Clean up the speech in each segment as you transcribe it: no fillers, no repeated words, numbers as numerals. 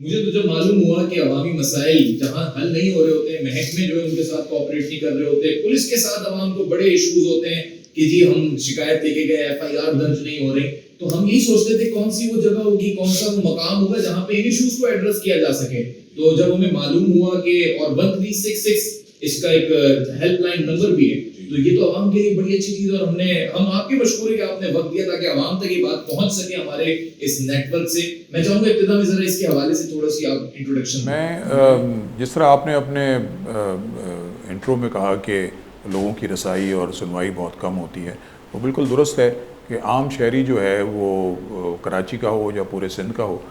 मुझे तो जब मालूम हुआ कि अवामी मसाइल जहाँ हल नहीं हो रहे होते हैं, महकमे जो है उनके साथ कोऑपरेट नहीं कर रहे होते, पुलिस के साथ अवाम को बड़े इश्यूज होते हैं कि जी हम शिकायत लेके गए, एफआईआर दर्ज नहीं हो रही, तो हम यही सोचते थे कौन सी वो जगह होगी, कौन सा वो मकाम होगा जहाँ पे इन इश्यूज को एड्रेस किया जा सके। तो जब हमें मालूम हुआ कि और 1366 इसका एक हेल्पलाइन नंबर भी है, तो ये तो आवाम के लिए बड़ी अच्छी चीज है। और हम आपके मशहूर है कि आपने वक्त दिया ताकि आवाम तक ये बात पहुंच सके हमारे इस नेटवर्क से। मैं चाहूंगा इब्तिदा में जरा इसके हवाले से थोड़ा सी आप इंट्रोडक्शन। मैं जिस तरह आपने अपने इंट्रो में कहा कि लोगों की रसाई और सुनवाई बहुत कम होती है, वो बिल्कुल दुरुस्त है कि आम शहरी जो है वो कराची का हो या पूरे सिंध का हो,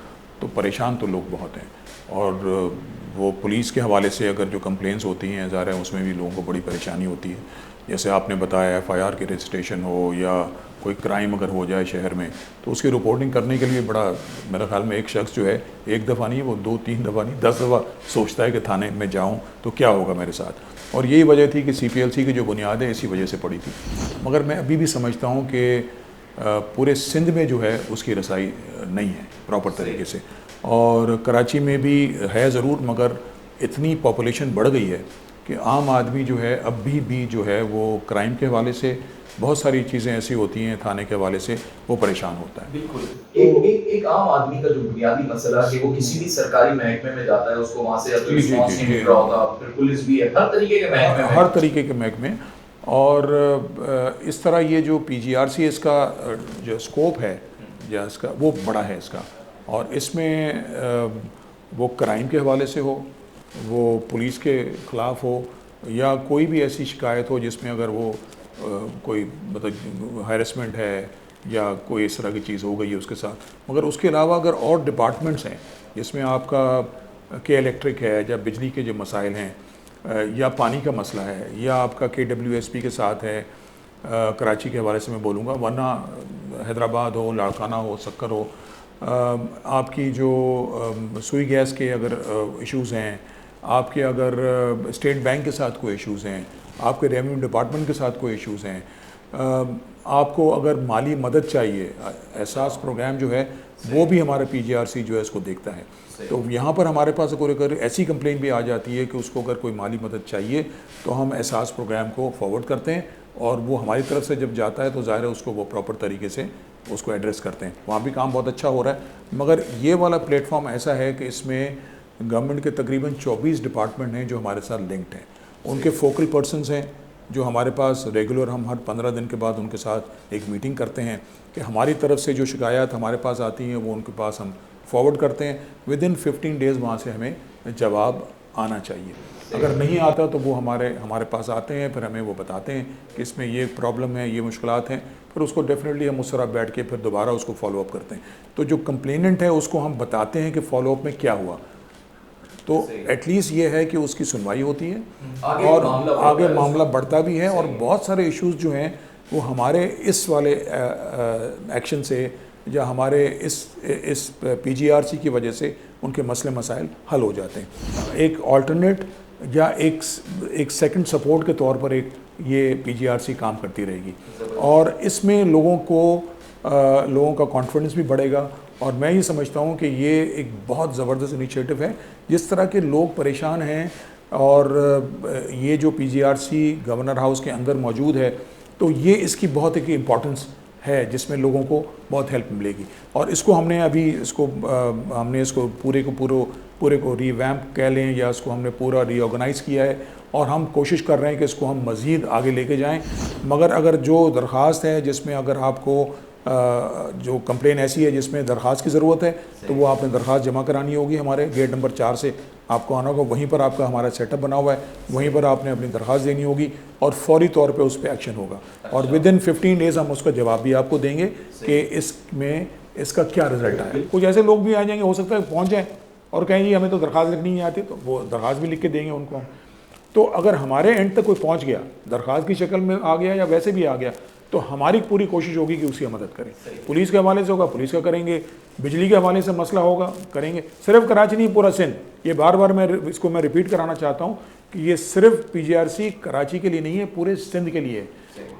तो परेशान तो लोग बहुत हैं। और वो पुलिस के हवाले से अगर जो कंप्लेंट्स होती हैं, ज़ाहिर है उसमें भी लोगों को बड़ी परेशानी होती है। जैसे आपने बताया एफआईआर के रजिस्ट्रेशन हो या कोई क्राइम अगर हो जाए शहर में, तो उसकी रिपोर्टिंग करने के लिए बड़ा, मेरे ख्याल में एक शख्स जो है एक दफ़ा नहीं, वो 2-3 दफ़ा नहीं 10 दफ़ा सोचता है कि थाने में जाऊं तो क्या होगा मेरे साथ। और यही वजह थी कि सीपीएलसी की जो बुनियाद है इसी वजह से पड़ी थी। मगर मैं अभी भी समझता हूँ कि पूरे सिंध में जो है उसकी रसाई नहीं है प्रॉपर तरीके से, और कराची में भी है ज़रूर, मगर इतनी पॉपुलेशन बढ़ गई है कि आम आदमी जो है अब भी जो है वो क्राइम के हवाले से बहुत सारी चीज़ें ऐसी होती हैं, थाने के हवाले से वो परेशान होता है। बिल्कुल। एक आम आदमी का जो बुनियादी मसला है कि वो किसी भी सरकारी महकमे में जाता है, उसको वहाँ से जी जी रिस्पॉन्स जी नहीं जी, मिल रहा होता, फिर पुलिस भी है, हर तरीके के महकमे में हर तरीके के महकमे। और इस तरह ये जो पीजीआरसी इसका जो स्कोप है या इसका वो बड़ा है इसका, और इसमें वो क्राइम के हवाले से हो, वो पुलिस के ख़िलाफ़ हो, या कोई भी ऐसी शिकायत हो जिसमें अगर वो कोई मतलब हैरेसमेंट है या कोई इस तरह की चीज़ हो गई है उसके साथ। मगर उसके अलावा अगर और डिपार्टमेंट्स हैं जिसमें आपका के इलेक्ट्रिक है या बिजली के जो मसाइल हैं या पानी का मसला है या आपका KWSP के साथ है, कराची के हवाले से मैं बोलूँगा, वरना हैदराबाद हो, लाड़काना हो, सक्कर हो, आपकी जो सुई गैस के अगर इश्यूज़ हैं, आपके अगर स्टेट बैंक के साथ कोई इश्यूज़ हैं, आपके रेवेन्यू डिपार्टमेंट के साथ कोई इश्यूज़ हैं, आपको अगर माली मदद चाहिए, एहसास प्रोग्राम जो है वो भी हमारा पीजीआरसी जो है इसको देखता है। तो यहाँ पर हमारे पास अगर ऐसी कंप्लेन भी आ जाती है कि उसको अगर कोई माली मदद चाहिए तो हम एहसास प्रोग्राम को फॉरवर्ड करते हैं, और वो हमारी तरफ से जब जाता है तो ज़ाहिर है उसको वो प्रॉपर तरीके से उसको एड्रेस करते हैं। वहाँ भी काम बहुत अच्छा हो रहा है। मगर ये वाला प्लेटफॉर्म ऐसा है कि इसमें गवर्नमेंट के तकरीबन 24 डिपार्टमेंट हैं जो हमारे साथ लिंक्ड हैं। उनके फोकल पर्सनस हैं जो हमारे पास रेगुलर, हम हर 15 दिन के बाद उनके साथ एक मीटिंग करते हैं कि हमारी तरफ से जो शिकायत हमारे पास आती हैं वो उनके पास हम फॉरवर्ड करते हैं। विदिन 15 डेज़ वहाँ से हमें जवाब आना चाहिए। अगर नहीं आता तो वो हमारे पास आते हैं, फिर हमें वो बताते हैं कि इसमें ये प्रॉब्लम है, ये मुश्किलात हैं, फिर उसको डेफिनेटली हम उस तरह बैठ के फिर दोबारा उसको फॉलोअप करते हैं। तो जो कंप्लेनेंट है उसको हम बताते हैं कि फॉलोअप में क्या हुआ, तो एटलीस्ट ये है कि उसकी सुनवाई होती है और आगे मामला बढ़ता भी है। और बहुत सारे इश्यूज़ जो हैं वो हमारे इस वाले एक्शन से या हमारे इस पीजीआरसी की वजह से उनके मसले मसाइल हल हो जाते हैं। एक ऑल्टरनेट या एक सेकंड सपोर्ट के तौर पर एक ये पीजीआरसी काम करती रहेगी, और इसमें लोगों का कॉन्फिडेंस भी बढ़ेगा। और मैं ये समझता हूँ कि ये एक बहुत ज़बरदस्त इनिशिएटिव है। जिस तरह के लोग परेशान हैं और ये जो पीजीआरसी गवर्नर हाउस के अंदर मौजूद है, तो ये इसकी बहुत एक इम्पॉर्टेंस है जिसमें लोगों को बहुत हेल्प मिलेगी। और इसको हमने इसको पूरे को रीवैम्प कह लें या इसको हमने पूरा रीऑर्गेनाइज़ किया है, और हम कोशिश कर रहे हैं कि इसको हम मज़ीद आगे लेके जाएं। मगर अगर जो दरख्वास्त है जिसमें अगर आपको जो कंप्लेन ऐसी है जिसमें दरख्वास्त की ज़रूरत है, तो वो आपने दरख्वास्त जमा करानी होगी। हमारे गेट नंबर 4 से आपको आना होगा, वहीं पर आपका हमारा सेटअप बना हुआ है, वहीं पर आपने अपनी दरख्वास्त देनी होगी और फौरी तौर पे उस पर एक्शन होगा। और विदिन 15 डेज़ हम उसका जवाब भी आपको देंगे कि इसका क्या रिज़ल्ट आया। कुछ ऐसे लोग भी आ जाएंगे, हो सकता है पहुँच जाएँ और कहें जी हमें तो दरख्वास्त लिखनी नहीं आती, तो वो दरख्वास्त भी लिख के देंगे उनको हम। तो अगर हमारे एंड तक कोई पहुँच गया, दरख्वास्त की शक्ल में आ गया या वैसे भी आ गया, तो हमारी पूरी कोशिश होगी कि उसकी मदद करें। पुलिस के हवाले से होगा, पुलिस का करेंगे, बिजली के हवाले से मसला होगा, करेंगे। सिर्फ कराची नहीं, पूरा सिंध। ये बार बार मैं रिपीट कराना चाहता हूँ कि ये सिर्फ पीजीआरसी कराची के लिए नहीं है, पूरे सिंध के लिए है।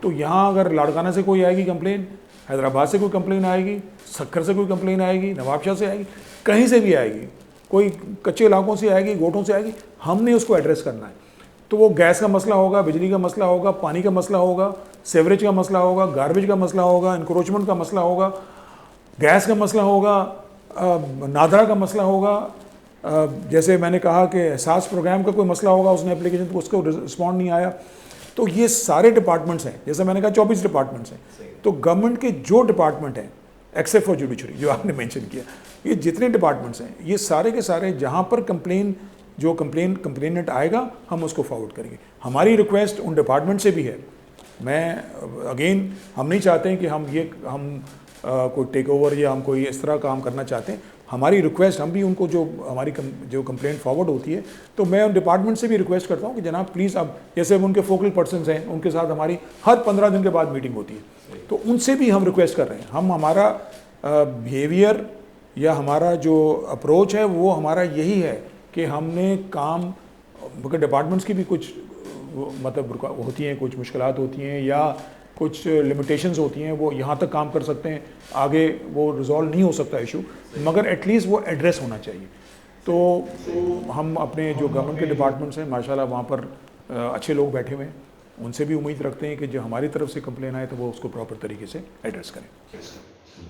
तो यहाँ अगर लाड़काना से कोई आएगी कंप्लेन, हैदराबाद से कोई कंप्लेन आएगी, सक्कर से कोई कंप्लेन आएगी, नवाबशाह से आएगी, कहीं से भी आएगी, कोई कच्चे इलाकों से आएगी, गोठों से आएगी, हमने उसको एड्रेस करना है। तो वो गैस का मसला होगा, बिजली का मसला होगा, पानी का मसला होगा, सेवरेज का मसला होगा, गार्बेज का मसला होगा, इंक्रोचमेंट का मसला होगा, गैस का मसला होगा, नादरा का मसला होगा, जैसे मैंने कहा कि एहसास प्रोग्राम का कोई मसला होगा, उसने एप्लीकेशन तो उसको रिस्पॉन्ड नहीं आया। तो ये सारे डिपार्टमेंट्स हैं, जैसे मैंने कहा 24 डिपार्टमेंट्स हैं। तो गवर्नमेंट के जो डिपार्टमेंट हैं एक्सेप्ट फॉर जुडिशरी जो आपने मेंशन किया, ये जितने डिपार्टमेंट्स हैं ये सारे के सारे जहाँ पर कंप्लेनेंट आएगा हम उसको फॉरवर्ड करेंगे। हमारी रिक्वेस्ट उन डिपार्टमेंट से भी है। मैं अगेन हम नहीं चाहते हैं कि हम कोई टेक ओवर या हम कोई इस तरह काम करना चाहते हैं। हमारी रिक्वेस्ट, हम भी उनको जो हमारी जो कंप्लेंट फॉरवर्ड होती है तो मैं उन डिपार्टमेंट से भी रिक्वेस्ट करता हूँ कि जनाब प्लीज़, अब जैसे अब उनके फोकल पर्सनस हैं, उनके साथ हमारी हर 15 दिन के बाद मीटिंग होती है, तो उनसे भी हम रिक्वेस्ट कर रहे हैं। हम हमारा बिहेवियर या हमारा जो अप्रोच है वो हमारा यही है कि हमने काम, मगर डिपार्टमेंट्स की भी कुछ मतलब होती हैं, कुछ मुश्किलात होती हैं या कुछ लिमिटेशंस होती हैं, वो यहाँ तक काम कर सकते हैं, आगे वो रिजॉल्व नहीं हो सकता इशू, मगर एटलीस्ट वो एड्रेस होना चाहिए। तो हम अपने जो गवर्नमेंट के डिपार्टमेंट्स हैं माशाल्लाह वहाँ पर अच्छे लोग बैठे हुए हैं, उनसे भी उम्मीद रखते हैं कि जो हमारी तरफ से कंप्लेन आए तो वो उसको प्रॉपर तरीके से एड्रेस करें।